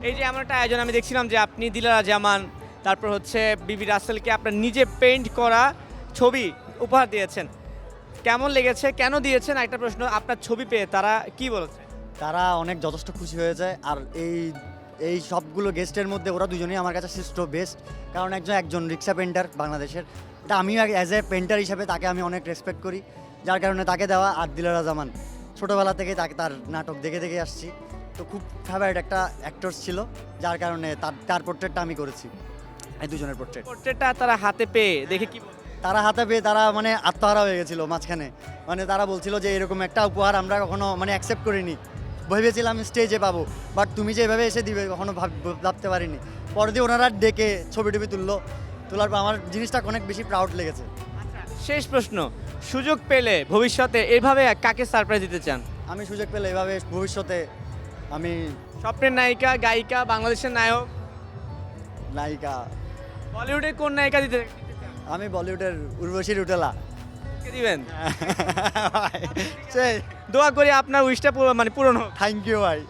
এই যে এমন একটা আয়োজন আমি দেখছিলাম যে আপনি দিলারা জামান, তারপর হচ্ছে বিবি রাসেলকে আপনার নিজে পেইন্ট করা ছবি উপহার দিয়েছেন, কেমন লেগেছে, কেন দিয়েছেন? একটা প্রশ্ন, আপনার ছবি পেয়ে তারা কি বলেছে? তারা অনেক যথেষ্ট খুশি হয়েছে। আর এই এই সবগুলো গেস্টের মধ্যে ওরা দুজনেই আমার কাছে শ্রেষ্ঠ বেস্ট, কারণ একজন রিক্সা পেন্টার বাংলাদেশের, এটা আমিও অ্যাজ এ পেন্টার হিসাবে তাকে আমি অনেক রেসপেক্ট করি, যার কারণে তাকে দেওয়া। আর দিলারা জামান ছোটোবেলা থেকে তাকে তার নাটক দেখে দেখে আসছি, তো খুব ফেভারিট একটা অ্যাক্টর ছিল, যার কারণে তার পোর্ট্রেটটা আমি করেছি, এই দুজনের পোর্ট্রেট। পোর্ট্রেটটা তারা হাতে পেয়ে দেখে কি বলছে? তারা হাতে পেয়ে তারা মানে আত্মহারা হয়ে গেছিল মাঝখানে, মানে তারা বলছিল যে এরকম একটা উপহার আমরা কখনো মানে অ্যাকসেপ্ট করিনি, ভেবেছিলাম স্টেজে পাবো, বাট তুমি যে এভাবে এসে দিবে কখনো ভাবতে পারিনি। পরে দিয়ে ওনারা ডেকে ছবি টবি তোলার পর আমার জিনিসটা অনেক বেশি প্রাউড লেগেছে। শেষ প্রশ্ন, সুযোগ পেলে ভবিষ্যতে এভাবে কাকে সারপ্রাইজ দিতে চান? আমি সুযোগ পেলে এভাবে ভবিষ্যতে আমি স্বপ্নের নায়িকা, গায়িকা, বাংলাদেশের নায়ক, নায়িকা, বলিউডের কোন নায়িকা দিতে চান? আমি বলিউডের উর্বশী রুটেলা কে দিবেন? সেই দোয়া করি আপনার উইশটা মানে পূরণ হোক। থ্যাংক ইউ ভাই।